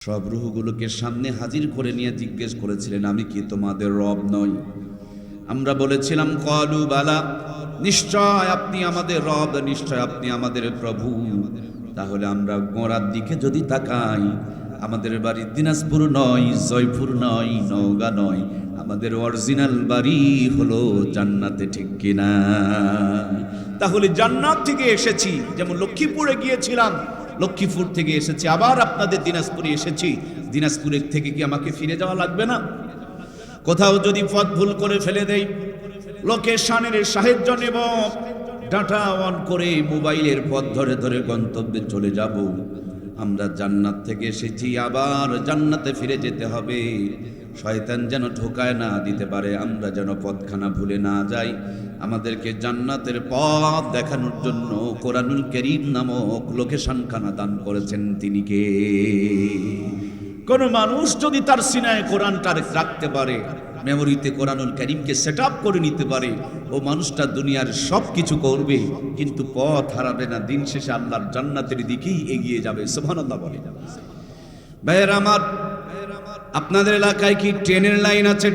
সব রূহগুলোকে সামনে হাজির করে নিয়ে জিজ্ঞেস করেছিলেন, আমি কি তোমাদের রব নই? আমরা বলেছিলাম ক্বালু বালা, নিশ্চয় আপনি আমাদের রব, নিশ্চয় আপনি আমাদের প্রভু। তাহলে আমরা গোড়ার দিকে যদি তাকাই, আমাদের বাড়ি দিনাজপুর নয়, জয়পুর নয়, নওগাঁ নয়, আমাদের অরিজিনাল বাড়ি হলো জান্নাতে, ঠিক কিনা? তাহলে জান্নাত থেকে এসেছি, যেমন লক্ষ্মীপুরে গিয়েছিলাম, লক্ষ্মীপুর থেকে এসেছি, আবার আপনাদের দিনাজপুরে এসেছি, দিনাজপুরের থেকে কি আমাকে ফিরে যাওয়া লাগবে না? কোথাও যদি পথ ভুল করে ফেলে দেই, লোকেশনের সাহায্য নেব, ডাটা অন করে মোবাইলের পথ ধরে ধরে গন্তব্যে চলে যাব। আমরা জান্নাত থেকে এসেছি, আবার জান্নাতে ফিরে যেতে হবে। শয়তান যেন ঠোকায় না দিতে পারে, আমরা যেন পথখানা ভুলে না যাই। আমাদেরকে জান্নাতের পথ দেখানোর জন্য কোরআনুল কারীম নামক লোকেশনখানা দান করেছেন তিনি কে? কোন মানুষ যদি তার সিনায় কোরআনটা রাখতে পারে, মেমোরিতে কোরআনুল কারীমকে সেট আপ করে নিতে পারে, ও মানুষটা দুনিয়ার সব কিছু করবে কিন্তু পথ হারাবে না, দিন শেষে আল্লাহর জান্নাতের দিকেই এগিয়ে যাবে। সুবহানাল্লাহ বলে। ভাইয়েরা আমার, আপনাদের এলাকায় কি ট্রেনের লাইন আছে?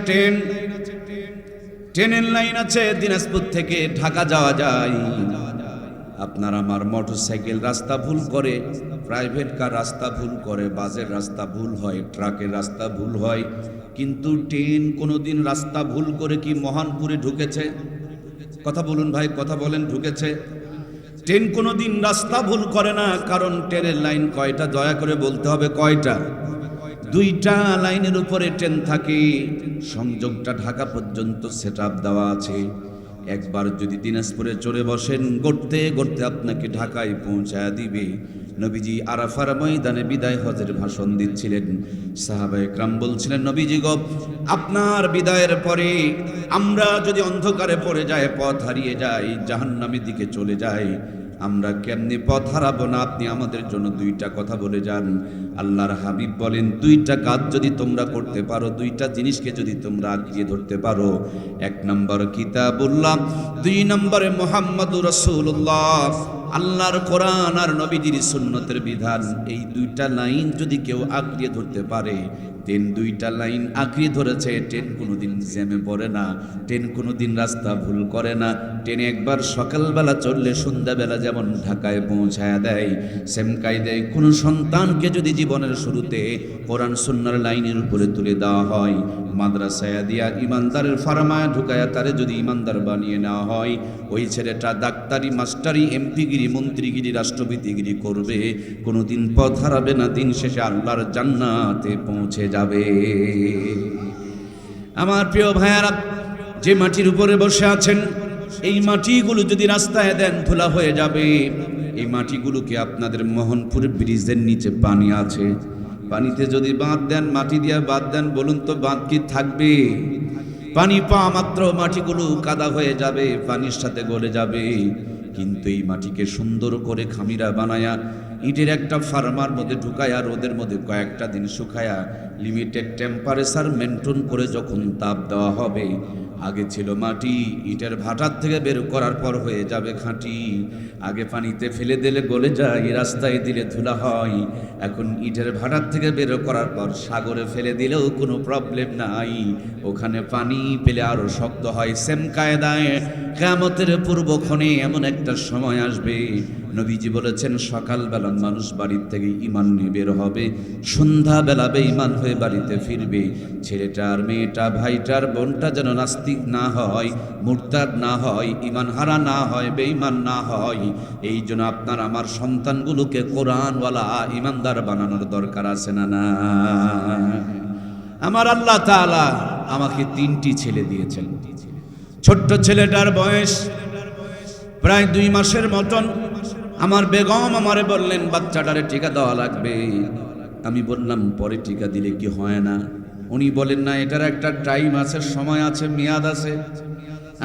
ট্রেনের লাইন আছে, দিনাজপুর থেকে ঢাকা যাওয়া যায়। আপনার আমার মোটরসাইকেল রাস্তা ভুল করে, প্রাইভেট কার রাস্তা ভুল করে, বাসের রাস্তা ভুল হয়, ট্রাকের রাস্তা ভুল হয়, কিন্তু ট্রেন কোনোদিন রাস্তা ভুল করে কি মহানপুরে ঢুকেছে? কথা বলুন ভাই, কথা বলেন, ঢুকেছে? ট্রেন কোনোদিন রাস্তা ভুল করে না, কারণ ট্রেনের লাইন কয়টা? দয়া করে বলতে হবে কয়টা? দুইটা লাইনের উপরে ট্রেন থাকে, সংযোগটা ঢাকা পর্যন্ত সেট আপ দেওয়া আছে। একবার যদি দিনাজপুরে চড়ে বসেন, গড়তে গড়তে আপনাকে ঢাকায় পৌঁছায় দিবে। নবীজি আরাফার ময়দানে বিদায় হজের ভাষণ দিচ্ছিলেন, সাহাবায়ে কেরাম বলছিলেন, নবীজি গো, আপনার বিদায়ের পরে আমরা যদি অন্ধকারে পড়ে যায়, পথ হারিয়ে যাই, জাহান্নামের দিকে চলে যাই, আমরা কেমনি পথ হারাবো না? আপনি আমাদের জন্য দুইটা কথা বলে যান। আল্লাহর হাবিব বলেন, দুইটা কাজ যদি তোমরা করতে পারো, দুইটা জিনিসকে যদি তোমরা আঁকড়িয়ে ধরতে পারো, এক নম্বর কিতাবুল্লাহ, দুই নম্বরে মুহাম্মাদুর রাসূলুল্লাহ, আল্লাহর কোরআন আর নবীজির সুন্নতের বিধান, এই দুইটা লাইন যদি কেউ আঁকড়িয়ে ধরতে পারে, ট্রেন দুইটা লাইন আঁকড়িয়ে ধরেছে, ট্রেন কোনোদিন জ্যামে পড়ে না, ট্রেন কোনোদিন রাস্তা ভুল করে না। ট্রেন একবার সকালবেলা চললে সন্ধ্যাবেলা যেমন ঢাকায় পৌঁছায় দেয়, সেম কায়দায় কোনো সন্তানকে যদি জীবনের শুরুতে কোরআন সুন্নাহর লাইনের উপরে তুলে দেওয়া হয়, মাদ্রাসায় দিয়া ইমানদারের ফার্মায় ঢুকায়া তারে যদি ইমানদার বানিয়ে নেওয়া হয়, ওই ছেলেটা ডাক্তারি, মাস্টারি, এমপিগিরি, মন্ত্রীগিরি, রাষ্ট্রপতিগিরি করবে, কোনোদিন পথ হারাবে না, দিন শেষে আল্লাহর জান্নাতে পৌঁছে যাবে। আমার প্রিয় ভাইয়ারা, যে মাটির উপরে বসে আছেন, এই মাটিগুলো যদি রাস্তায় দেন, ধুলা হয়ে যাবে। এই মাটিগুলোকে আপনাদের মোহনপুর ব্রিজের নিচে পানি আছে, পানিতে যদি বাঁধ দেন, মাটি দিয়ে বাঁধ দেন, বলুন তো বাঁধ কি থাকবে? পানি পাওয়া মাত্র মাটিগুলো কাদা হয়ে যাবে, পানির সাথে গলে যাবে। কিন্তু এই মাটিকে সুন্দর করে খামিরা বানায়া ইটের একটা ফার্মার মধ্যে ঢুকায়া, রোদের মধ্যে কয়েকটা দিন শুকায়া, লিমিটেড টেম্পারেচার মেনটেন করে যখন তাপ দেওয়া হবে, আগে ছিল মাটি, ইটের ভাটার থেকে বের করার পর হয়ে যাবে খাঁটি। আগে পানিতে ফেলে দিলে গলে যায়, রাস্তায় দিলে ধুলা হয়, এখন ইটের ভাটার থেকে বের করার পর সাগরে ফেলে দিলেও কোনো প্রবলেম নাই, ওখানে পানি পেলে আরো শক্ত হয়। সেম কায়দায় কিয়ামতের পূর্বক্ষণে এমন একটা সময় আসবে, নবীজি বলেছেন, সকালবেলা মানুষ বাড়ির থেকে ঈমান নিয়ে বের হবে, সন্ধ্যাবেলা বেঈমান হয়ে বাড়িতে ফিরবে। ছেলেটার, মেয়েটা, ভাইটার, বোনটা যেন নাস্তিক না হয়, মুরতাদ না হয়, ঈমান হারা না হয়, বেঈমান না হয়। এই জন্য আপনার আমার সন্তানগুলোকে কোরআনওয়ালা ঈমানদার বানানোর দরকার আছে না? না, আমার আল্লাহ তাআলা আমাকে 3টি ছেলে দিয়েছেন। ছোট্ট ছেলেটার বয়স প্রায় 2 মাসের মতন। আমার বেগম আমারে বললেন, বাচ্চাটারে টিকা দেওয়া লাগবে। আমি বললাম, পরে টিকা দিলে কি হয় না? উনি বলেন, না, এটার একটা টাইম আছে, সময় আছে, মেয়াদ আছে।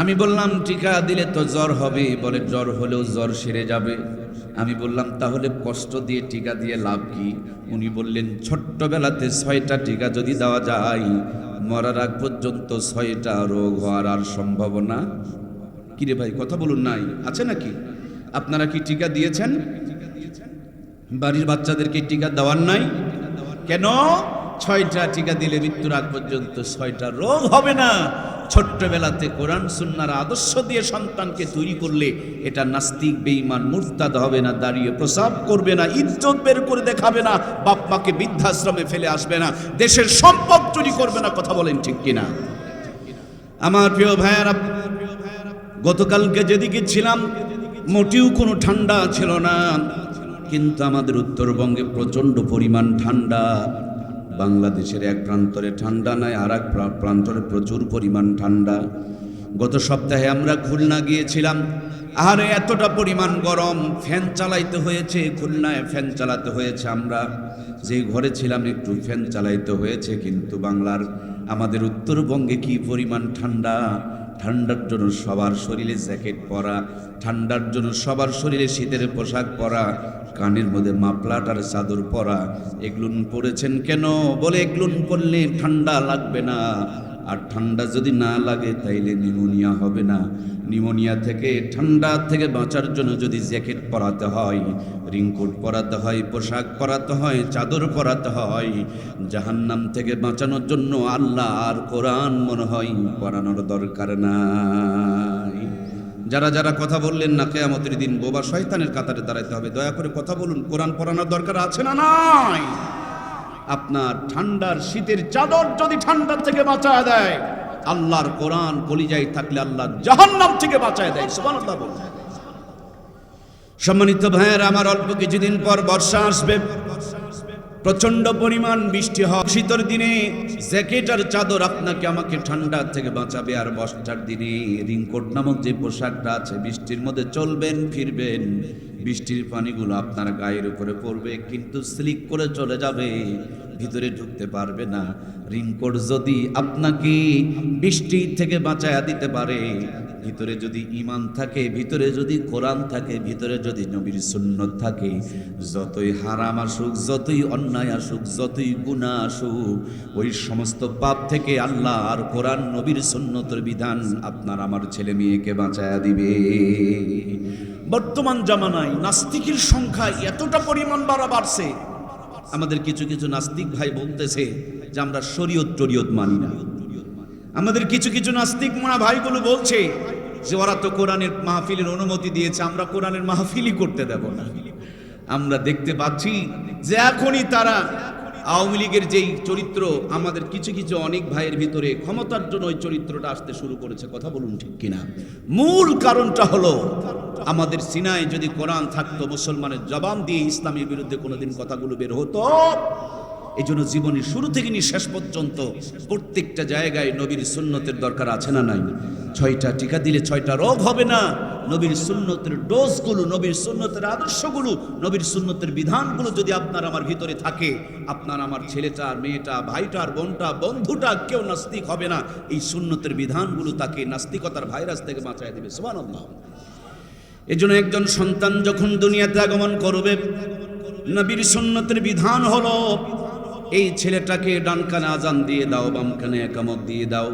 আমি বললাম, টিকা দিলে তো জ্বর হবে। বলে, জ্বর হলেও জ্বর সেরে যাবে। আমি বললাম, তাহলে কষ্ট দিয়ে টিকা দিয়ে লাভ কি? উনি বললেন, ছোট্টবেলাতে 6টা টিকা যদি দেওয়া যায়, মরার আগ পর্যন্ত 6টা রোগ হওয়ার আর সম্ভাবনা। কিরে ভাই, কথা বলুন, নাই আছে নাকি? আপনারা কি টিকা দিয়েছেন? বাড়ির বাচ্চাদেরকে টিকা দেওয়ার নাই? কেন? 6টা টিকা দিলে মৃত্যুর আগ পর্যন্ত 6টা রোগ হবে না। ছোট্টবেলাতে কোরআন সুন্নাহর আদর্শ দিয়ে সন্তানকে তৈরি করলে এটা নাস্তিক বেঈমান মুরতাদ হবে না, দাঁড়িয়ে প্রসাব করবে না, ইজ্জত বের করে দেখাবে না, বাপ মাকে বৃদ্ধাশ্রমে ফেলে আসবে না, দেশের সম্পদ চুরি করবে না। কথা বলেন ঠিক কিনা? আমার প্রিয় ভাইয়েরা, গতকালকে যেদিকে ছিলাম মোটেও কোনো ঠান্ডা ছিল না, কিন্তু আমাদের উত্তরবঙ্গে প্রচণ্ড পরিমাণ ঠান্ডা। বাংলাদেশের এক প্রান্তরে ঠান্ডা নাই, আর এক প্রান্তরে প্রচুর পরিমাণ ঠান্ডা। গত সপ্তাহে আমরা খুলনা গিয়েছিলাম, আর এতটা পরিমাণ গরম, ফ্যান চালাইতে হয়েছে, খুলনায় ফ্যান চালাতে হয়েছে। আমরা যে ঘরে ছিলাম একটু ফ্যান চালাইতে হয়েছে, কিন্তু বাংলার আমাদের উত্তরবঙ্গে কি পরিমাণ ঠান্ডা! ঠান্ডার জন্য সবার শরীরে জ্যাকেট পরা, ঠান্ডার জন্য সবার শরীরে শীতের পোশাক পরা, কানের মধ্যে মাফলাটার চাদর পরা। এগুলো পরেছেন কেন? বলে এগুলো পরলে ঠান্ডা লাগবে না, আর ঠান্ডা যদি না লাগে তাইলে নিউমোনিয়া হবে না। নিউমোনিয়া থেকে, ঠান্ডা থেকে বাঁচার জন্য যদি জ্যাকেট পরাতে হয়, রিংকোট পরাতে হয়, পোশাক পরাতে হয়, চাদর পরাতে হয়, জাহান্নাম থেকে বাঁচানোর জন্য আল্লাহ আর কোরআন মনে হয় পড়ানোর দরকার নাই। যারা যারা কথা বললেন না কিয়ামতের দিন বোবা শয়তানের কাতারে দাঁড়াইতে হবে, দয়া করে কথা বলুন। কোরআন পড়ানোর দরকার আছে না নাই? আপনার ঠান্ডার শীতের চাদর যদি ঠান্ডার থেকে বাঁচায় দেয়, আল্লাহর কোরআন কলিজায় থাকলে আল্লাহ জাহান্নাম থেকে বাঁচায় দেয়। সুবহানাল্লাহ বলুন। সম্মানিত ভাইয়েরা আমার, অল্প কিছুদিন পর বর্ষা আসবে, প্রচন্ড পরিমাণ বৃষ্টি হয়। শীতের দিনে জ্যাকেট আর চাদর আপনাকে আমাকে ঠান্ডা থেকে বাঁচাবে, আর বর্ষার দিনে রিংকোট নামক যে পোশাকটা আছে, বৃষ্টির মধ্যে চলবেন ফিরবেন, বৃষ্টির পানিগুলো আপনার গায়ের উপরে পড়বে, কিন্তু স্লিপ করে চলে যাবে, ভিতরে ঢুকতে পারবে না। রিংকোট যদি আপনাকে বৃষ্টি থেকে বাঁচায়া দিতে পারে, ভিতরে যদি ঈমান থাকে, ভিতরে যদি কোরআন থাকে, ভিতরে যদি নবীর সুন্নত থাকে, যতই হারাম আসুক, যতই অন্যায় আসুক, যতই গুনাহ আসুক, ওই সমস্ত পাপ থেকে আল্লাহ আর কোরআন নবীর সুন্নতের বিধান আপনার আমার ছেলে মেয়েকে বাঁচায়া দিবে। বর্তমান জামানায় নাস্তিকের সংখ্যা এতটা পরিমাণ বাড়ছে, আমাদের কিছু কিছু নাস্তিক ভাই বলতেছে যে আমরা শরীয়ত টরিয়ত মানি না। আমাদের কিছু কিছু নাস্তিক মনা ভাইগুলো বলছে যে ওরা তো কোরআনের মাহফিলের অনুমতি দিয়েছে, আমরা কোরআনের মাহফিলই করতে দেব না। আমরা দেখতে পাচ্ছি যে এখনই তারা আওয়ামী লীগের যেই চরিত্র, আমাদের কিছু কিছু অনেক ভাইয়ের ভিতরে ক্ষমতার জন্য ওই চরিত্রটা আসতে শুরু করেছে। কথা বলুন ঠিক কিনা? মূল কারণটা হলো আমাদের সিনায় যদি কোরআন থাকতো, মুসলমানের জবান দিয়ে ইসলামের বিরুদ্ধে কোনোদিন কথাগুলো বের হতো। এই জন্য জীবনের শুরু থেকে নিয়ে শেষ পর্যন্ত প্রত্যেকটা জায়গায় নবীর সুন্নতের দরকার আছে না নাই? 6টা টিকা দিলে 6টা রোগ হবে না। নবীর সুন্নতের ডোজগুলো, নবীর সুন্নতের আদর্শগুলো, নবীর সুন্নতের বিধানগুলো যদি আপনার আমার ভিতরে থাকে, আপনার আমার ছেলেটা, মেয়েটা, ভাইটার, বোনটা, বন্ধুটা কেউ নাস্তিক হবে না। এই সুন্নতের বিধানগুলো তাকে নাস্তিকতার ভাইরাস থেকে বাঁচায় দেবে। সুবহানাল্লাহ। এজন্য একজন সন্তান যখন দুনিয়াতে আগমন করবে, নবীর সুন্নতের বিধান হলো এই ছেলেটাকে ডান কানে আজান দিয়ে দাও, বাম কানে একামত দিয়ে দাও।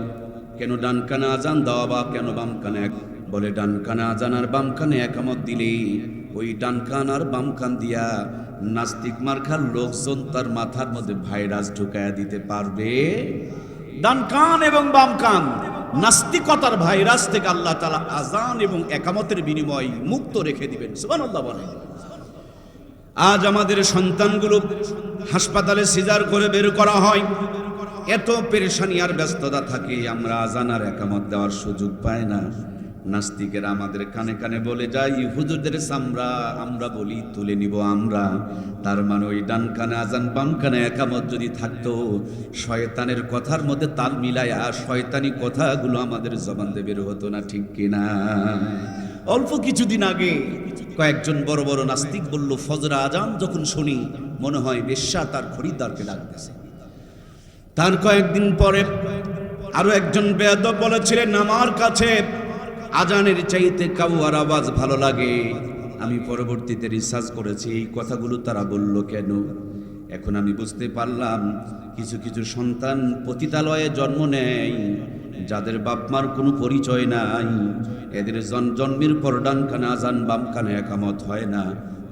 কেন ডান কানে আজান দাও বা কেন বাম কানে? বলে ডান কানে আজান আর বাম কানে একামত দিলে ওই ডান কান আর বাম কান দিয়া নাস্তিক মার্কার লোকজন তার মাথার মধ্যে ভাইরাস ঢুকায়া দিতে পারবে। ডান কান এবং বাম কান নাস্তিকতার ভাইরাস থেকে আল্লাহ তাআলা আজান এবং একামতের বিনিময় মুক্ত রেখে দিবেন। সুবহানাল্লাহ বলেন। আজ আমাদের সন্তানগুলো হাসপাতালে সিজার করে বের করা হয়, এত পেরেশানি আর ব্যস্ততা থাকে, আমরা আজান আর একামত দেওয়ার সুযোগ পাই না। নাস্তিকেরা আমাদের কানে কানে বলে যায়, হুজুরদের চামড়া আমরা বলি তুলে নিব আমরা। তার মানে ওই ডান কানে আজান বাম কানে একামত যদি থাকতো, শয়তানের কথার মধ্যে তাল মিলায়া শয়তানি কথাগুলো আমাদের জবান দিয়ে বের হতো না, ঠিক কিনা? অল্প কিছুদিন আগে কয়েকজন বড় বড় নাস্তিক বলল, ফজর আজান যখন শুনি মনে হয় বেশ্যা তার খরিদ্দারকে ডাকতেছে। তার কয়েকদিন পরে আরো একজন বেয়াদব বলেছিলেন, আমার কাছে আজানের চাইতে কাউয়ার আওয়াজ ভালো লাগে। আমি পরবর্তীতে রিসার্চ করেছি এই কথাগুলো তারা বলল কেন। এখন আমি বুঝতে পারলাম, কিছু কিছু সন্তান পতিতালয়ে জন্ম নেয়, যাদের বাপ মার কোনো পরিচয় নাই, এদের জন্মের পর ডান কানে আজান বাম কানে একামত হয় না।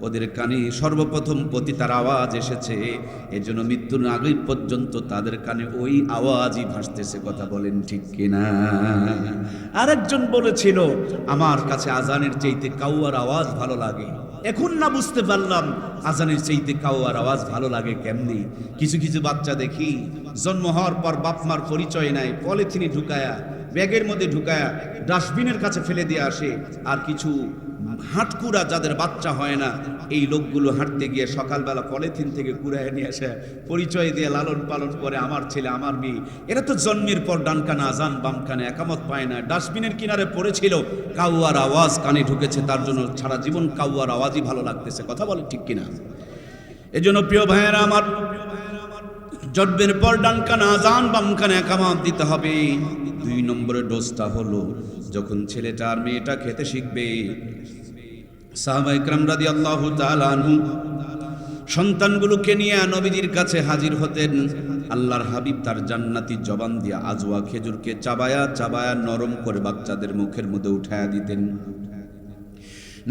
ওদের কানে সর্বপ্রথম পতিতার আওয়াজ এসেছে, এজন্য মৃত্যুর আগে পর্যন্ত তাদের কানে ওই আওয়াজই ভাসতেছে। কথা বলেন ঠিক কিনা? আরেকজন বলেছিল, আমার কাছে আজানের চাইতে কাউয়ার আওয়াজ ভালো লাগে। এখন না বুঝতে পারলাম আজানের চাইতে কাউয়ার আওয়াজ ভালো লাগে কেমনি। কিছু কিছু বাচ্চা দেখি জন্ম হওয়ার পর বাপ মার পরিচয় নাই, পলিথিনে ঢুকায়া, ব্যাগের মধ্যে ঢুকায়া ডাস্টবিনের কাছে ফেলে দিয়ে আসে। আর কিছু হাঁটকুড়া যাদের বাচ্চা হয় না, এই লোকগুলো হাঁটতে গিয়ে সকালবেলা পলিথিন থেকে কুড়ায় নিয়ে আসে, পরিচয় দিয়ে লালন পালন করে, আমার ছেলে আমার মেয়ে। এরা তো জন্মের পর ডান কানে আজান বাম কানে একামত পায় না, ডাস্টবিনের কিনারে পড়েছিল, কাউয়ার আওয়াজ কানে ঢুকেছে, তার জন্য সারা জীবন কাউয়ার আওয়াজই ভালো লাগতেছে। কথা বলে ঠিক কিনা? এজন্য প্রিয় ভাইয়েরা আমার, জন্মের পর ডান কানে আজান বাম কানে একামত দিতে হবে। 2 নম্বরের ডোজটা হলো যখন ছেলেটা আর মেয়েটা খেতে শিখবে। সাহাবায়ে কেরাম রাদিয়াল্লাহু তাআলা আনহু সন্তানগুলোকে নিয়ে নবীজির কাছে হাজির হতেন। আল্লাহর হাবিব তার জান্নাতি জবান দিয়ে আজওয়া খেজুরকে চাবায়া চাবায়া নরম করে বাচ্চাদের মুখের মধ্যে উঠায়া দিতেন।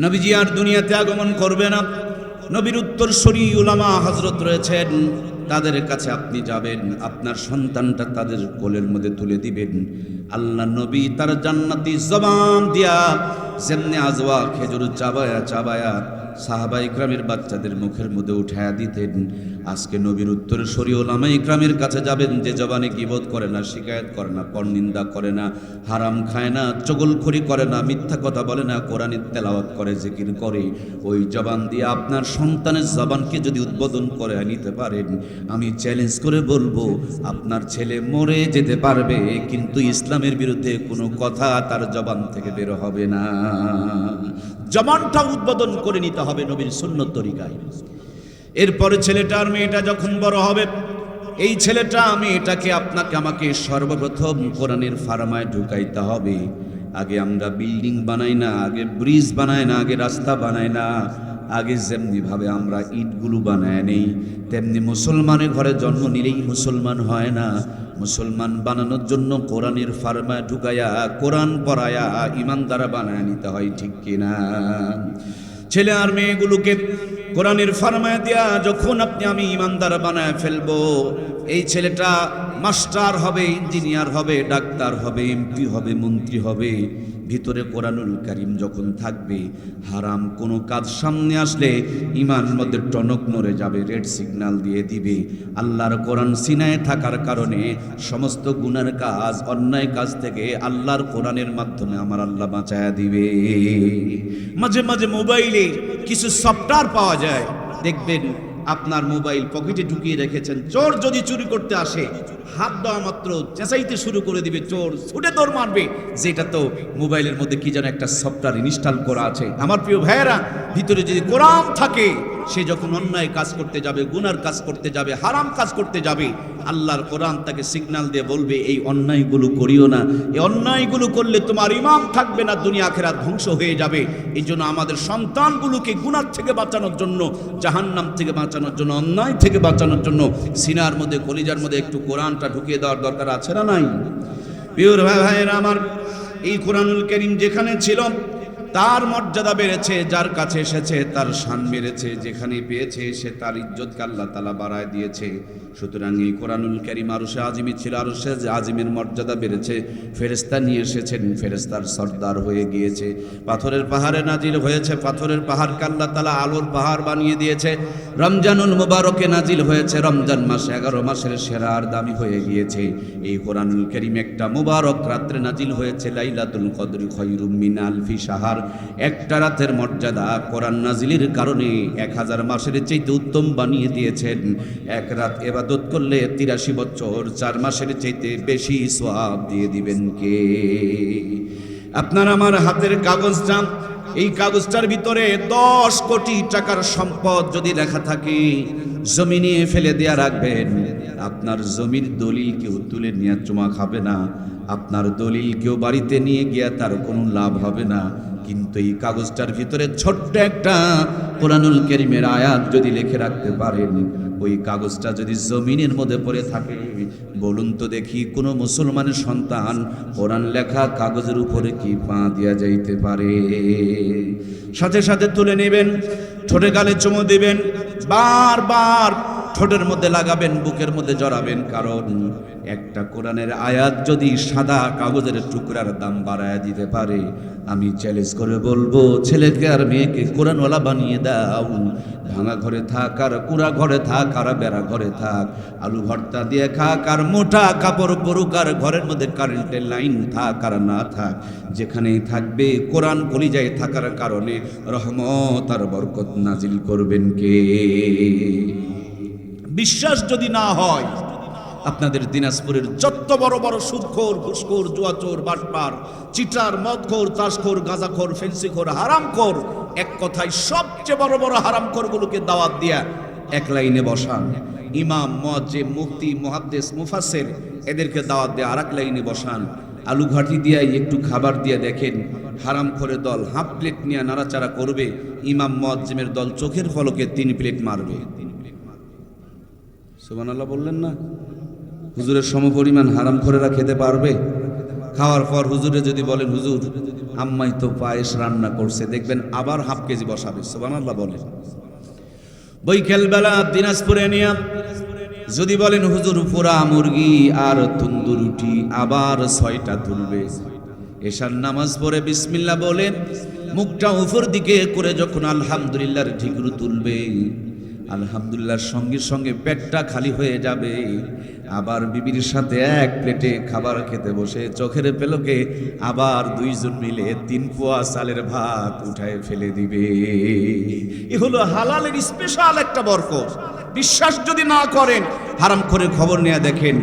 নবীজি আর দুনিয়াতে আগমন করবে না, নবীর উত্তরসূরি উলামা হযরত রয়েছেন, তাদের কাছে আপনি যাবেন, আপনার সন্তানটা তাদের কোলের মধ্যে তুলে দিবেন। আল্লাহ নবী তার জান্নাতি জবান দিয়া যেমনি আজওয়া খেজুর চাবায়া চাবায়া সাহাবায়ে ইকরামের বাচ্চাদের মুখের মধ্যে উঠায়া দিতেন। আজকে নবীর উত্তরসূরি উলামা ইকরামের কাছে যাবেন, যে জবানে গীবত করে না, শিকায়ত করে না, পরনিন্দা করে না, হারাম খায় না, চগলখড়ি করে না, মিথ্যা কথা বলে না, কোরআনের তেলাওয়াত করে, জিকির করে, ওই জবান দিয়ে আপনার সন্তানের জবানকে যদি উদ্বোধন করে নিতে পারেন, আমি চ্যালেঞ্জ করে বলবো আপনার ছেলে মরে যেতে পারবে, কিন্তু ইসলামের বিরুদ্ধে কোনো কথা তার জবান থেকে বের হবে না। জবানটা উদ্বোধন করে নিতে হবে নবীর সুন্নত তরিকায়। এরপরে ছেলেটা আর মেয়েটা যখন বড় হবে, এই ছেলেটা মেয়েটাকে আপনাকে আমাকে সর্বপ্রথম কোরআনের ফার্মায় ঢুকাইতে হবে। আগে আমরা বিল্ডিং বানাই না, আগে ব্রিজ বানাই না, আগে রাস্তা বানাই না, আগে যেমনি ভাবে আমরা ইটগুলো বানায় নেই, তেমনি মুসলমানের ঘরে জন্ম নিলেই মুসলমান হয় না। মুসলমান বানানোর জন্য কোরআনের ফার্মায় ঢুকায়া, কোরআন পড়ায়া ইমানদার বানায় নিতে হয়। ঠিক কিনা? ছেলে আর মেয়েগুলোকে কোরআনের ফার্মায় দিয়া যখন আমি ইমানদার বানায় ফেলবো, এই ছেলেটা মাস্টার হবে, ইঞ্জিনিয়ার হবে, ডাক্তার হবে, এমপি হবে, মন্ত্রী হবে। ভিতরে কোরআনুল কারীম যখন থাকবে, হারাম কোনো কাজ সামনে আসলে ইমান মধ্যে টনক নড়ে যাবে, রেড সিগন্যাল দিয়ে দিবে। আল্লাহর কোরআন সিনায় থাকার কারণে সমস্ত গুনার কাজ, অন্যায় কাজ থেকে আল্লাহর কোরআনের মাধ্যমে আমার আল্লাহ বাঁচায়া দিবে। মাঝে মাঝে মোবাইলে কিছু সফটওয়্যার পাওয়া যায়, দেখবেন আপনার মোবাইল পকেটে ঢুকিয়ে রেখেছেন, চোর যদি চুরি করতে আসে হাত দেওয়া মাত্র চেঁচাইতে শুরু করে দিবে, চোর ছুটে দৌড় মারবে, যেটা তো মোবাইলের মধ্যে কি যেন একটা সফটওয়্যার ইনস্টল করা আছে। আমার প্রিয় ভাইয়েরা, ভিতরে যদি কোরআন থাকে, সে যখন অন্যায় কাজ করতে যাবে, গুনার কাজ করতে যাবে, হারাম কাজ করতে যাবে, আল্লাহর কোরআন তাকে সিগন্যাল দিয়ে বলবে এই অন্যায়গুলো করিও না, এই অন্যায়গুলো করলে তোমার ঈমান থাকবে না, দুনিয়া আখিরাত ধ্বংস হয়ে যাবে। এই জন্য আমাদের সন্তানগুলোকে গুনার থেকে বাঁচানোর জন্য, জাহান্নাম থেকে বাঁচানোর জন্য, অন্যায় থেকে বাঁচানোর জন্য সিনার মধ্যে, কলিজার মধ্যে একটু কোরআনটা ঢুকিয়ে দেওয়ার দরকার আছে না নাই? প্রিয় ভাইয়েরা আমার, এই কোরআনুল কারীম যেখানে ছিল তার মর্যাদা বেড়েছে, যার কাছে এসেছে তার শান বেড়েছে, যেখানে পেয়েছে সে তার ইজ্জতকে আল্লাহ তাআলা বাড়ায় দিয়েছে। সুতরাং এই কোরআনুল কারীম আরশে আজিমি ছিল, আরশে আজিমের মর্যাদা বেড়েছে। ফেরেশতা নিয়ে এসেছেন, ফেরেশতার সর্দার হয়ে গিয়েছে। পাথরের পাহাড়ে নাজিল হয়েছে, পাথরের পাহাড়কে আল্লাহ তাআলা আলোর পাহাড় বানিয়ে দিয়েছে। রমজানুল মুবারকে নাজিল হয়েছে, রমজান মাসে 11 মাসের সেরা আর দামি হয়ে গিয়েছে। এই কোরআনুল কারীম একটা মুবারক রাত্রে নাজিল হয়েছে, লাইলাতুল কদরি খায়রুম মিন আলফি শাহর। একটা রাতের মর্যাদা কোরআন নাজিলের কারণে 1000 মাসের চাইতে উত্তম বানিয়ে দিয়েছেন। এক রাত ইবাদত করলে 83 বছর 4 মাসের চাইতে বেশি সওয়াব দিয়ে দিবেন কে? আপনার আমার হাতের কাগজটা, এই কাগজটার ভিতরে 10 কোটি টাকার সম্পদ যদি লেখা থাকে, জমিনে ফেলে দেয়া রাখবেন। আপনার জমির দলিল কেউ তুলে নিয়ে চুমা খাবে না, আপনার দলিল কেউ বাড়িতে নিয়ে গিয়ে তার কোনো লাভ হবে না। কিন্তু এই কাগজটার ভিতরে ছোট্ট একটা কোরআনুল কারীমের আয়াত যদি লিখে রাখতে পারেন, ওই কাগজটা যদি জমিনের মধ্যে পড়ে থাকে, বলুন তো দেখি কোন মুসলমানের সন্তান কোরআন লেখা কাগজের উপরে কি পা দিয়া যাইতে পারে? সাথে সাথে তুলে নেবেন, ঠোঁটে গালে চুমু দিবেন, বারবার ঠোঁটের মধ্যে লাগাবেন, বুকের মধ্যে জড়াবেন। কারণ একটা কোরআনের আয়াত যদি সাদা কাগজের টুকরার দাম বাড়ায় দিতে পারে, আমি চ্যালেঞ্জ করে বলবো, ছেলেকে আর মেয়েকে কোরআনওয়ালা বানিয়ে দাও। ভাঙা ঘরে থাক আর কুড়া ঘরে থাক আর বেড়া ঘরে থাক, আলু ভর্তা দিয়ে খাক আর মোটা কাপড় পরুক, আর ঘরের মধ্যে কারেন্টের লাইন থাক আর না থাক, যেখানেই থাকবে কোরআন কলিজায় থাকার কারণে রহমত আর বরকত নাজিল করবেন কে? বিশ্বাস যদি না হয়, আপনাদের দিনাজপুরের যত বড় বড় সুদখোর, ঘুষখোর, জুয়াচোর, বাটপার, চিটার, মদখোর, তাসখোর, গাঁজাখোর, ফেন্সিখোর, হারামখোর, এক কথায় সবচেয়ে বড় বড় হারামখোরগুলোকে দাওয়াত দিয়া এক লাইনে বসান। ইমাম, মুয়াজ্জিম, মুফতি, মুহাদ্দিস, মুফাসসির এদেরকে দাওয়াত দিয়ে আরেক লাইনে বসান। আলু ঘাটি দিয়ে একটু খাবার দিয়ে দেখেন, হারামখোরের দল হাফ প্লেট নিয়ে নাড়াচাড়া করবে, ইমাম মুয়াজ্জিমের দল চোখের পলকে 3 প্লেট মারবে। সুবহানাল্লাহ বললেন না? হুজুরের সমপরিমাণ হারামখোরেরা খেতে পারবে? খাওয়ার পর হুজুরে যদি বলেন, হুজুর আম্মাই তো পায়েস রান্না করছে, দেখবেন আবার হাফ কেজি বসাবে। সুবহানাল্লাহ বলেন। বৈকালবেলা দিনাজপুরে নিয়ে যদি বলেন, হুজুর পোড়া মুরগি আর তন্দুর রুটি, আবার 6টা তুলবে। এশার নামাজ পড়ে বিসমিল্লাহ বলে মুখটা উপর দিকে করে যখন আলহামদুলিল্লাহর ঢিকরু তুলবে, আলহামদুলিল্লাহর সঙ্গে সঙ্গে পেটটা খালি হয়ে যাবে। আবার বিবির সাথে এক প্লেটে খাবার খেতে বসে চোখের পেলকে আবার 2 জন মিলে 3 পোয়া চালের ভাত উঠায় ফেলে দিবে। এ হলো হালালের স্পেশাল একটা বরকত। বিশ্বাস যদি না করেন, হারাম করে খবর নিয়ে দেখেন,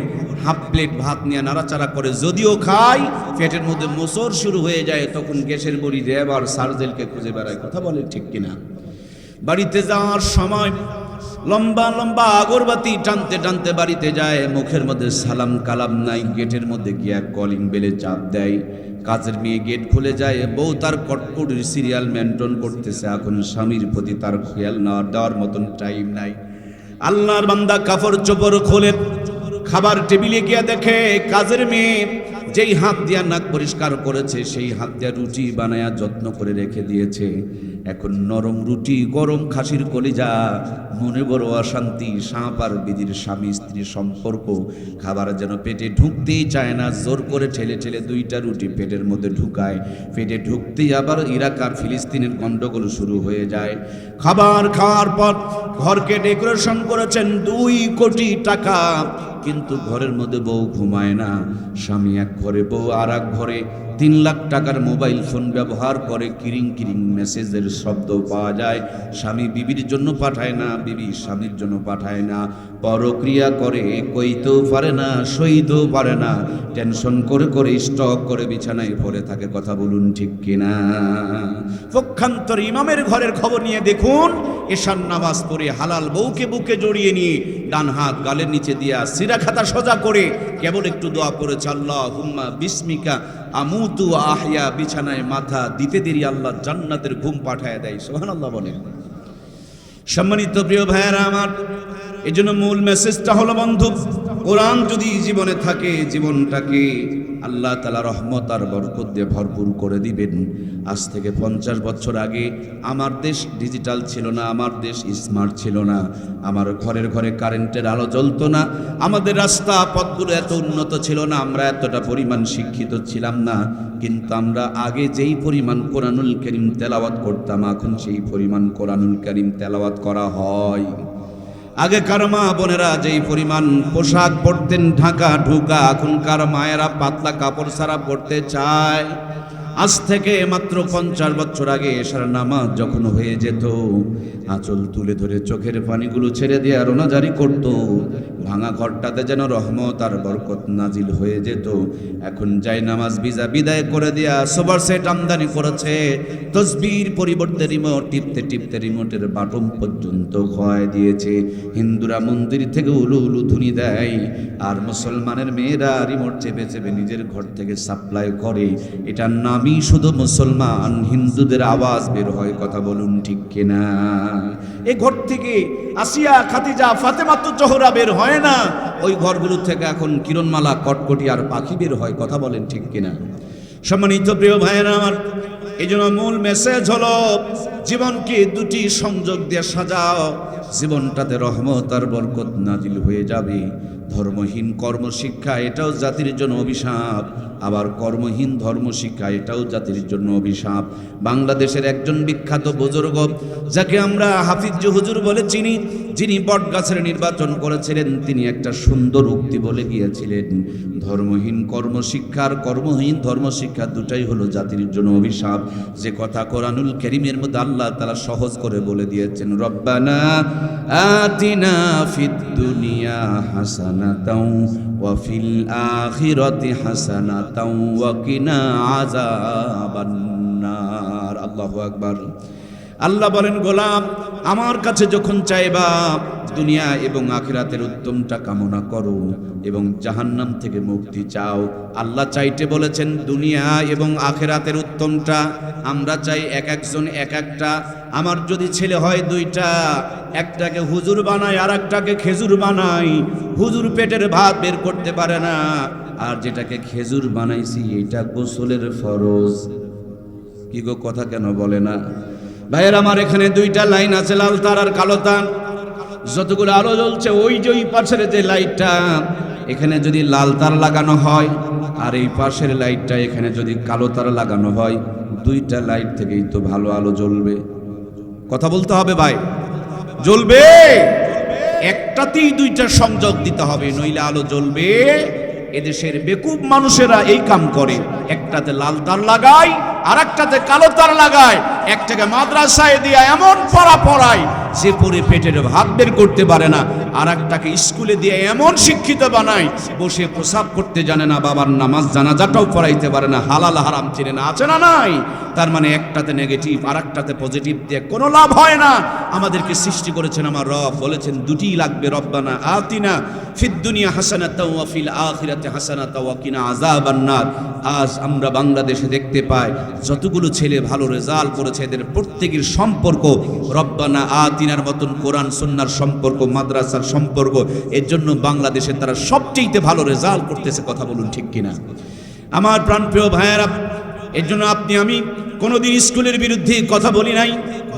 হাফ প্লেট ভাত নিয়ে নাড়াচাড়া করে যদিও খাই, পেটের মধ্যে মোচড় শুরু হয়ে যায়, তখন গ্যাসের বড়ি দিয়ে আবার সার্জেলকে খুঁজে বেড়ায়। কথা বলেন ঠিক কিনা? বাড়িতে যাওয়ার সময় লম্বা লম্বা আগরবাতি টানতে টানতে বাড়িতে যায়, মুখের মধ্যে সালাম কালাম নাই, গেটের মধ্যে গিয়া কলিং বেলে চাপ দেয়। কাজের মেয়ে গেট খুলে যায়, বউ তার কটকটির সিরিয়াল মেনটেন করতেছে, এখন স্বামীর প্রতি তার খেয়াল না দেওয়ার মতন টাইম নাই। আল্লাহর বান্দা কাপড় চোপড় খোলে, খাবার টেবিলে গিয়া দেখে কাজের মেয়ে যেই হাত দিয়া নাক পরিষ্কার করেছে, সেই হাত দিয়া রুটি বানায়া যত্ন করে রেখে দিয়েছে। এখন নরম রুটি, গরম খাসির কলিজা, মনে বড় অশান্তি। সাপ আর বিদির স্বামী স্ত্রীর সম্পর্ক, খাবার যেন পেটে ঢুকতেই চায় না, জোর করে ঠেলে ঠেলে 2টা রুটি পেটের মধ্যে ঢুকায়। পেটে ঢুকতেই আবার ইরাক আর ফিলিস্তিনের গন্ডগোল শুরু হয়ে যায়। খাবার খাওয়ার পর ঘরকে ডেকোরেশন করেছেন 2 কোটি টাকা, কিন্তু ঘরের মধ্যে বউ ঘুমায় না। স্বামী এক ঘরে, বউ আর এক ঘরে। 3 লাখ টাকার মোবাইল ফোন ব্যবহার করে, কিরিং কিরিং মেসেজের শব্দ পাওয়া যায়। স্বামী বিবির জন্য পাঠায় না, বিবি স্বামীর জন্য পাঠায় না। পরক্রিয়া করে, কইতেও পারে না, সইতেও পারে না। টেনশন করে করে স্টক করে বিছানায় পড়ে থাকে। কথা বলুন ঠিক কিনা? পক্ষান্তর ইমামের ঘরের খবর নিয়ে দেখুন, এশার নামাজ পড়ে হালাল বউকে বুকে জড়িয়ে নিয়ে ডান হাত গালের নিচে দিয়া সিরা খাতা সোজা করে কেবল একটু দোয়া পড়েছে, আল্লাহুম্মা বিসমিকা আমুতু আহইয়া। বিছানায় মাথা দিতে দেরি আল্লাহ জান্নাতের ঘুম পাঠায় দেয়। সুবহানাল্লাহ বলেন। সম্মানিত প্রিয় ভাইয়েরা আমার, এজন্য মূল মেসেজটা হলো, বন্ধু, কোরআন যদি জীবনে থাকে, জীবনটাকে আল্লাহ তাআলা রহমত আর বরকত দিয়ে ভরপুর করে দিবেন। আজ থেকে 50 বছর আগে আমার দেশ ডিজিটাল ছিল না, আমার দেশ স্মার্ট ছিল না, আমার ঘরের ঘরে কারেন্টের আলো জ্বলতো না, আমাদের রাস্তা পথগুলো এত উন্নত ছিল না, আমরা এতটা পরিমাণ শিক্ষিত ছিলাম না। কিন্তু আমরা আগে যেই পরিমাণ কোরআনুল কারীম তেলাওয়াত করতাম, এখন সেই পরিমাণ কোরআনুল কারীম তেলাওয়াত করা হয়। আগেকার মা বোনেরা যেই পরিমাণ পোশাক পরতেন ঢাকা ঢুকা, এখনকার মায়েরা পাতলা কাপড় ছাড়া পড়তে চায়। আজ থেকে মাত্র 50 বছর আগে এশার নামাজ যখন হয়ে যেত, আঁচল তুলে ধরে চোখের পানিগুলো ছেড়ে দিয়ে রোনাজারি করত, ভাঙা ঘরটাতে যেন রহমত আর বরকত নাজিল হয়ে যেত। এখন যাই নামাজ ভিজা বিদায় করে দেয়া সোফার সেট আমদানি করেছে, তসবির পরিবর্তে রিমোট টিপতে টিপতে রিমোটের বাটন পর্যন্ত খোয়াই দিয়েছে। হিন্দুরা মন্দির থেকে উলু উলু ধুনি দেয়, আর মুসলমানের মেয়েরা রিমোট চেপে চেপে নিজের ঘর থেকে সাপ্লাই করে। এটার নামই শুধু মুসলমান, হিন্দুদের আওয়াজ বের হয়। কথা বলুন ঠিক কিনা? এই ঘর থেকে আসিয়া, খাদিজা, ফাতেমা তো জোহরা বের হয় না, ওই ঘরগুলো থেকে এখন কিরণমালা, কটকটি আর পাখি বের হয়। কথা বলেন ঠিক কিনা? সম্মানিত প্রিয় ভাইয়েরা আমার, এই জন্য মূল মেসেজ হলো জীবনকে দুটি সংযোগ দিয়ে সাজাও, জীবনটাতে রহমত আর বরকত নাজিল হয়ে যাবে। ধর্মহীন কর্মশিক্ষা এটাও জাতির জন্য অভিশাপ, আবার কর্মহীন ধর্মশিক্ষা এটাও জাতির জন্য অভিশাপ। বাংলাদেশের একজন বিখ্যাত বুজুর্গ, যাকে আমরা হাফিজ হুজুর বলে চিনি, যিনি বটগাছের নির্বাচন করেছিলেন, তিনি একটা সুন্দর উক্তি বলে গিয়েছিলেন, ধর্মহীন কর্মশিক্ষা আর কর্মহীন ধর্মশিক্ষা দুটাই হলো জাতির জন্য অভিশাপ। যে কথা কোরআনুল কারীমের মধ্যে আল্লাহ তাআলা সহজ করে বলে দিয়েছেন, রব্বানা আতিনা ফিদ দুনিয়া হাসানাতাও ওয়া ফিল আখিরাতি হাসানাতাও ওয়া কিনা আযাবান্নার। আল্লাহু আকবার। আল্লাহ বলেন, গোলাম আমার কাছে যখন চাইবা দুনিয়া এবং আখিরাতের উত্তমটা কামনা করো এবং জাহান্নাম থেকে মুক্তি চাও। আল্লাহ চাইতে বলেছেন দুনিয়া এবং আখিরাতের উত্তমটা, আমরা চাই এক একজন এক একটা। আমার যদি ছেলে হয় দুইটা, একটাকে হুজুর বানাই আর একটাকে খেজুর বানাই। হুজুর পেটের ভাত বের করতে পারে না, আর যেটাকে খেজুর বানাইছি এটা গোসলের ফরজ। কি গো, কথা কেন বলে না? ভাইয়ের আমার, এখানে দুইটা লাইন আছে, লাল তার আর কালো তার। যতগুলো আলো জ্বলছে, ওই যে ওই পাশের যে লাইটটা, এখানে যদি লাল তার লাগানো হয় আর এই পাশের লাইটটা এখানে যদি কালো তার লাগানো হয়, দুইটা লাইট থেকেই তো ভালো আলো জ্বলবে। কথা বলতে হবে ভাই, জ্বলবে। একটাতেই দুইটা সংযোগ দিতে হবে, নইলে আলো জ্বলবে। এদেশের বেকুব মানুষেরা এই কাম করে, একটাতে লাল তার লাগায় আর একটাতে কালো তার লাগায়। একটাকে মাদ্রাসায় দিয়ে এমন পড়া পড়ায় যে পড়ে পেটের ভাত বের করতে পারে না, আর একটাকে স্কুলে দিয়ে এমন শিক্ষিত বানায় বসে প্রসাব করতে জানে না, বাবার নামাজ জানাজাটাও পড়াইতে পারে না, হালাল হারাম চিনে না। আছে না নাই? তার মানে একটাতে নেগেটিভ আর একটাতে পজিটিভ দিয়ে কোনো লাভ হয় না। আমাদেরকে সৃষ্টি করেছেন আমার রব, বলেছেন দুটিই লাগবে, রব্বানা আতিনা ফিদ দুনিয়া হাসানাতাও ওয়া ফিল আখিরাতি হাসানাতাও ওয়া কিনা আযাবান্নার। আজ আমরা বাংলাদেশে দেখতে পাই যতগুলো ছেলে ভালো রেজাল্ট করেছে, এদের প্রত্যেকের সম্পর্ক রব্বানা আতিনার মতন কোরআন সুন্নাহর সম্পর্ক, মাদ্রাসার সম্পর্ক। এর জন্য বাংলাদেশে তারা সবচেয়ে ভালো রেজাল্ট করতেছে। কথা বলুন ঠিক কিনা? আমার প্রাণপ্রিয় ভাইয়েরা, এর জন্য আপনি আমি কোনোদিন স্কুলের বিরুদ্ধে কথা বলি নাই,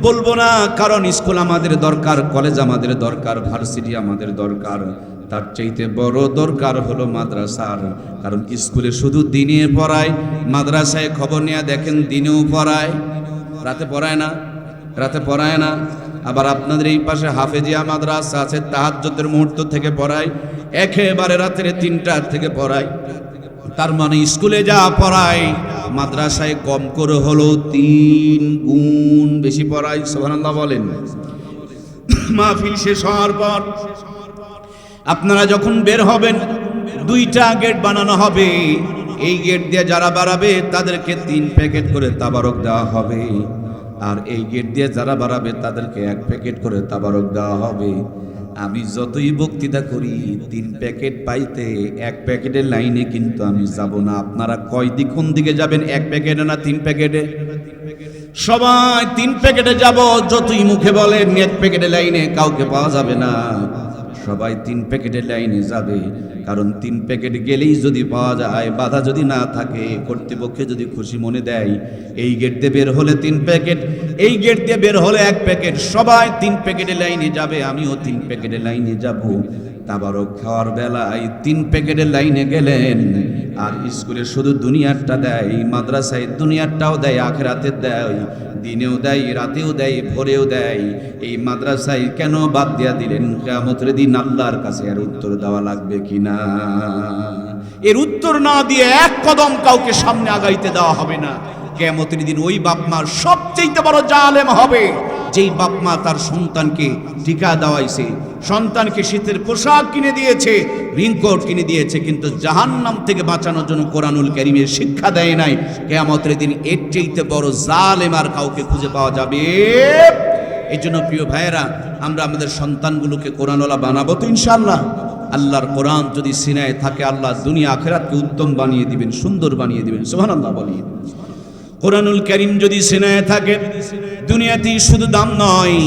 বলবো না। কারণ স্কুল আমাদের দরকার, কলেজ আমাদের দরকার, ভার্সিটি আমাদের দরকার। তার চাইতে বড় দরকার হলো মাদ্রাসার। কারণ স্কুলে শুধু দিনে পড়ায়, মাদ্রাসায় খবর নিয়ে দেখেন দিনেও পড়ায়, রাতে পড়ায় না, রাতে পড়ায় না। আবার আপনাদের এই পাশে হাফেজিয়া মাদ্রাসা আছে, তাহাজ্জুদের মুহূর্ত থেকে পড়ায়, একেবারে রাতের 3টা থেকে পড়ায়। তার মানে স্কুলে যা পড়ায় মাদ্রাসায় কম করে হলো 3 গুণ বেশি পড়ায়। সুবহানাল্লাহ বলেন। মাহফিল শেষ হওয়ার পর আপনারা যখন বের হবেন, 2টা গেট বানানো হবে। এই গেট দিয়ে যারা বাড়াবে তাদেরকে 3 প্যাকেট করে তাবারক দেওয়া হবে, আর এই গেট দিয়ে যারা বাড়াবে তাদেরকে 1 প্যাকেট করে তাবারক দেওয়া হবে। আমি যতই বক্তৃতা করি, 3 প্যাকেট পাইতে 1 প্যাকেটের লাইনে কিন্তু আমি যাব না। আপনারা কোন দিকে যাবেন? 1 প্যাকেটে না 3 প্যাকেটে? সবাই 3 প্যাকেটে যাব। যতই মুখে বলেন 1 প্যাকেটের লাইনে, কাউকে পাওয়া যাবে না। সবাই 3 প্যাকেটের লাইনে যাবে। কারণ 3 প্যাকেট গেলেই যদি পাওয়া যায়, বাধা যদি না থাকে, কর্তৃপক্ষে যদি খুশি মনে দেয়, এই গেট দিয়ে বের হলে 3 প্যাকেট, এই গেট দিয়ে বের হলে 1 প্যাকেট, সবাই 3 প্যাকেটের লাইনে যাবে। আমিও 3 প্যাকেটের লাইনে যাব। তাবারক খাওয়ার বেলায় 3 প্যাকেটের লাইনে গেলেন, আর স্কুলে শুধু দুনিয়ারটা দেয়, মাদ্রাসায় দুনিয়ারটাও দেয়, আখিরাতের দেয়, দিনেও দেয়, রাতেও দেয়, ভোরেও দেয়। এই মাদ্রাসায় কেন বাদ দিয়া দিলেন? কিয়ামতের দিন আল্লাহর কাছে এর উত্তর দেওয়া লাগবে কিনা? এর উত্তর না দিয়ে 1 কদম কাউকে সামনে আগাইতে দেওয়া হবে না। কিয়ামতের দিন ওই বাপ মার সবচেয়ে বড় জালেম হবে, যেই বাপ মা তার সন্তানকে টিকা দেওয়াইছে, সন্তানকে শীতের পোশাক কিনে দিয়েছে, রিংকোট কিনে দিয়েছে, কিন্তু জাহান্নাম থেকে বাঁচানোর জন্য কোরআনুল কারীমের শিক্ষা দেয় নাই। কিয়ামতের দিন এর চাইতে বড় জালেম আর কাউকে খুঁজে পাওয়া যাবে? এই জন্য প্রিয় ভাইয়েরা, আমরা আমাদের সন্তানগুলোকে কোরআনওয়ালা বানাবো তো ইনশাআল্লাহ। আল্লাহর কোরআন যদি সিনায় থাকে, আল্লাহ দুনিয়া আখিরাতকে উত্তম বানিয়ে দিবেন, সুন্দর বানিয়ে দিবেন। সুবহানাল্লাহ বলিয়ে। কোরআনুল কারীম যদি সিনায় থাকে, দুনিয়াতেই শুধু দাম নয়,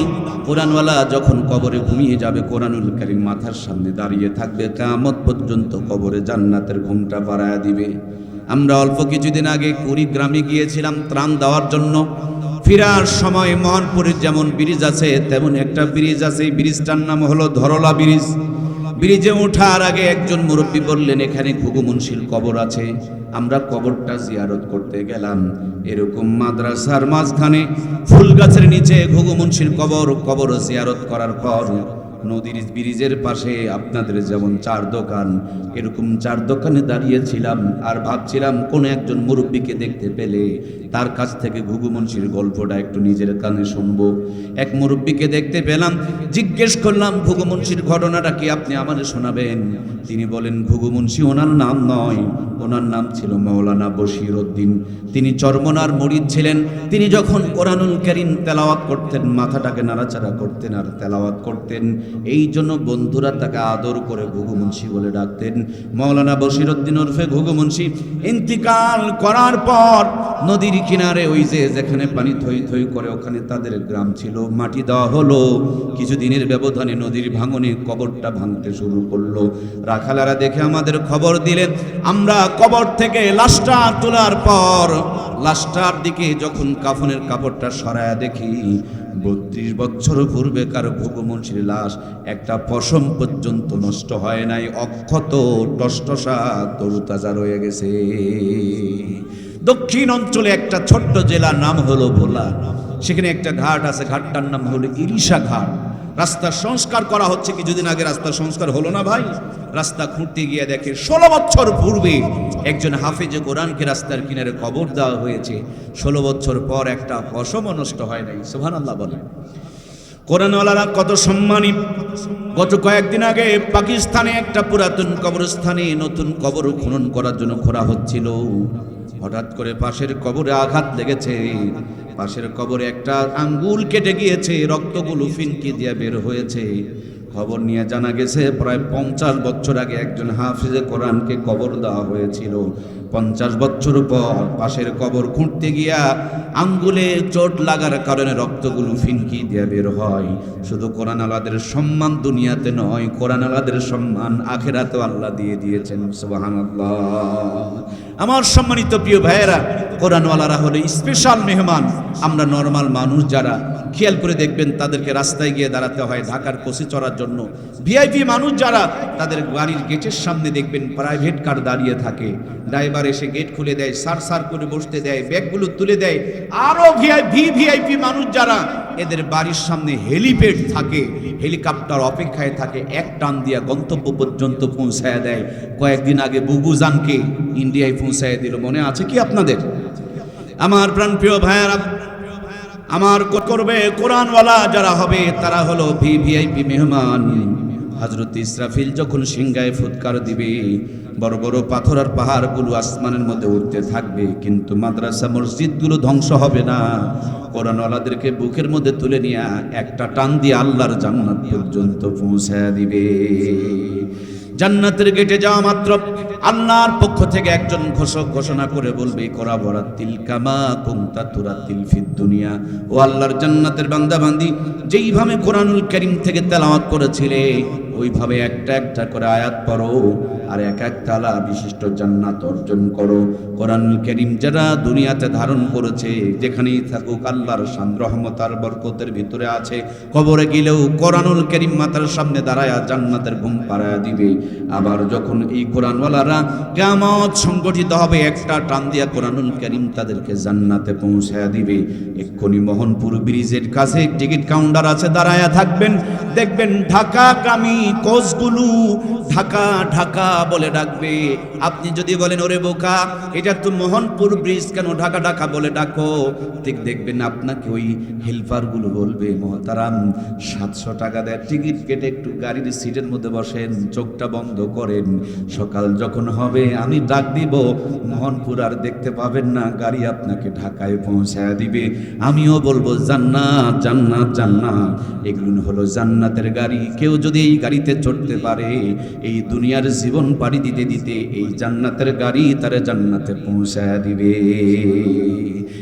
কোরআনওয়ালা যখন কবরে ঘুমিয়ে যাবে, কোরআনুল কারীম মাথার সামনে দাঁড়িয়ে থাকবে, কিয়ামত পর্যন্ত কবরে জান্নাতের ঘুমটা পাড়ায়া দিবে। আমরা অল্প কিছুদিন আগে কুড়িগ্রামে গিয়েছিলাম ত্রাণ দেওয়ার জন্য। ফেরার সময় মোহনপুরের যেমন ব্রিজ আছে তেমন একটা ব্রিজ আছে, এই ব্রিজটার নাম হলো ধরলা ব্রিজ। ব্রিজে ওঠার আগে একজন মুরব্বী বললেন, এখানে ঘুঘু মুন্সির কবর আছে। আমরা কবরটা জিয়ারত করতে গেলাম, এরকম মাদ্রাসার মাঝখানে ফুল গাছের নিচে ঘুঘু মুন্সির কবর জিয়ারত করার পর নদীর ব্রিজের পাশে আপনাদের যেমন চার দোকান, এরকম চার দোকানে দাঁড়িয়েছিলাম আর ভাবছিলাম কোন একজন মুরব্বীকে দেখতে পেলে তার কাছ থেকে ঘুঘু মুন্সির গল্পটা একটু নিজের কানে শুনবো। এক মুরব্বীকে দেখতে পেলাম, জিজ্ঞেস করলাম ঘুঘু মুন্সির ঘটনাটা কি আপনি আমাদের শোনাবেন? তিনি বলেন, ঘুঘু মুন্সি ওনার নাম নয়, ওনার নাম ছিল মাওলানা বশির উদ্দিন। তিনি চরমনার মুরিদ ছিলেন। তিনি যখন কোরআনুল কারীম তেলাওয়াত করতেন মাথাটাকে নাড়াচাড়া করতেন আর তেলাওয়াত করতেন, এই জন্য বন্ধুরা তাকে আদর করে ঘুঘু মুন্সি বলে ডাকতেন। মাওলানা বশির উদ্দিন ওরফে ঘুঘু মুন্সি ইন্তিকাল করার পর নদীর কিনারে ওই যে যেখানে পানি থই থই করে ওখানে তাদের গ্রাম ছিল, মাটি দেওয়া হলো। কিছুদিনের ব্যবধানে নদীর ভাঙনে কবরটা ভাঙতে শুরু করলো। রাখালারা দেখে আমাদের খবর দিলেন। আমরা কবর থেকে লাশটা তোলার পর লাশটার দিকে যখন কাফনের কাপড়টা সরায়া দেখি, 32 বছর পূর্বেকার ঘুঘু মুন্সির লাশ, একটা পশম পর্যন্ত নষ্ট হয় নাই, অক্ষত টসটসা তরুতাজা রয়ে গেছে। দক্ষিণ অঞ্চলে একটা ছোট্ট জেলার নাম হলো ভোলা, সেখানে একটা ঘাট আছে, ঘাটটার নাম হলো ইরিশা ঘাট। রাস্তার সংস্কার করা হচ্ছে, কিছুদিন আগে রাস্তার সংস্কার হলো না ভাই? রাস্তা খুঁড়তে গিয়ে দেখে 16 বছর পূর্বে একজন হাফেজে কোরআনকে রাস্তার কিনারে কবর দেওয়া হয়েছে। 16 বছর পর একটা পশমও নষ্ট হয় নাই। সুবহানাল্লাহ বলে। কোরআনওয়ালারা কত সম্মানী। গত কয়েকদিন আগে পাকিস্তানে একটা পুরাতন কবরস্থানে নতুন কবর খনন করার জন্য খোঁড়া হচ্ছিল। হঠাৎ করে পাশের কবরে আঘাত লেগেছে, পাশের কবরে একটা আঙ্গুল কেটে গিয়েছে, রক্তগুলো ফিনকি দিয়ে বের হয়েছে। খবর নিয়ে জানা গেছে প্রায় 50 বছর আগে একজন হাফেজে কোরআনকে কবর দেওয়া হয়েছিল। 50 বছর পর পাশের কবর খুঁড়তে গিয়া আঙ্গুলে চোট লাগার কারণে রক্তগুলো ফিনকি দিয়ে বের হয়। শুধু কোরআন আলাদের সম্মান দুনিয়াতে নয়, কোরআন আলাদের সম্মান আখেরাতেও আল্লাহ দিয়ে দিয়েছেন। সুবহানাল্লাহ। আমার সম্মানিত প্রিয় ভাইয়েরা, কোরআনওয়ালারা হলো স্পেশাল মেহমান। আমরা নরমাল মানুষ যারা, খেয়াল করে দেখবেন তাদেরকে রাস্তায় গিয়ে দাঁড়াতে হয় ঢাকার কোচে চড়ার জন্য। ভিআইপি মানুষ যারা, তাদের গাড়ির গেটের সামনে দেখবেন প্রাইভেট কার দাঁড়িয়ে থাকে, ড্রাইভার এসে গেট খুলে দেয়, সার সার করে বসতে দেয়, ব্যাগগুলো তুলে দেয়। আরো ভিআইপি মানুষ যারা, এদের বাড়ির সামনে হেলিপ্যাড থাকে, হেলিকপ্টার অপেক্ষায় থাকে, এক টান দিয়া গন্তব্য পর্যন্ত পৌঁছায় দেয়। কয়েকদিন আগে বুবুজানকে ইন্ডিয়ায় পৌঁছায় দিল, মনে আছে কি আপনাদের? আমার প্রাণপ্রিয় ভাইয়েরা, আমার করবে কোরআনওয়ালা যারা হবে তারা হলো ভিআইপি মেহমান। হযরত ইসরাফিল যখন সিংহায় ফুৎকার দিবে, বড় বড় পাথর আর পাহাড়গুলো আসমানের মধ্যে উঠতে থাকবে, কিন্তু মাদ্রাসা মসজিদগুলো ধ্বংস হবে না। কোরআনওয়ালাদেরকে বুকের মধ্যে তুলে নিয়ে একটা টান দিয়ে আল্লাহর জান্নাত পর্যন্ত পৌঁছায় দিবে। জান্নাতের গেটে যাওয়া মাত্র আল্লাহর পক্ষ থেকে একজন ঘোষক ঘোষণা করে বলবে, করা বরাতিল কামা কুনতা তুরাতিল ফিদ দুনিয়া। ও আল্লাহর জান্নাতের বান্দা বান্দি, যেইভাবে কোরআনুল কারীম থেকে তেলাওয়াত করেছিলে ওইভাবে একটা একটা করে আয়াত পড়ো আর এক এক তালা বিশিষ্ট জান্নাত অর্জন করো। কোরআনুল কারীম যারা দুনিয়াতে ধারণ করেছে, যেখানেই থাকুক আল্লাহর শান রহমত আর বরকতের ভিতরে আছে। কবরে গেলেও কোরআনুল কারীম মাথার সামনে দাঁড়ায়া জান্নাতের ঘুম পাড়ায়া দিবে। আবার যখন এই কোরআনওয়ালারা কিয়ামত সংগঠিত হবে, একটা টান দিয়া কোরআনুল কারীম তাদেরকে জান্নাতে পৌঁছায়া দিবে। এক্ষুনি মোহনপুর ব্রিজের কাছে টিকিট কাউন্টার আছে, দাঁড়ায়া থাকবেন, দেখবেন ঢাকাগামী কোচগুলো ঢাকা ঢাকা বলে ডাকবে। আপনি যদি বলেন ওরে বোকা, এটা তো মোহনপুর ব্রিজ, কেন ঢাকা ঢাকা বলে ডাকো? ঠিক দেখবেন আপনাকে ওই হেল্পারগুলো বলবে, মহতারাম 700 টাকা দেয় টিকিট কেটে একটু গাড়ির সিটের মধ্যে বসেন, চোখটা বন্ধ করেন, সকাল যখন হবে আমি ডাক দিব, মোহনপুর আর দেখতে পাবেন না, গাড়ি আপনাকে ঢাকায় পৌঁছায় দিবে। আমিও বলবো জান্নাত জান্নাত জান্নাত। এগুলো হলো জান্নাতের গাড়ি। কেউ যদি এই গাড়িতে চড়তে পারে, এই দুনিয়ার জীবন পাড়ি দিতে দিতে এই জান্নাতের গাড়ি তারে জান্নাতে পৌঁছায় দিবে।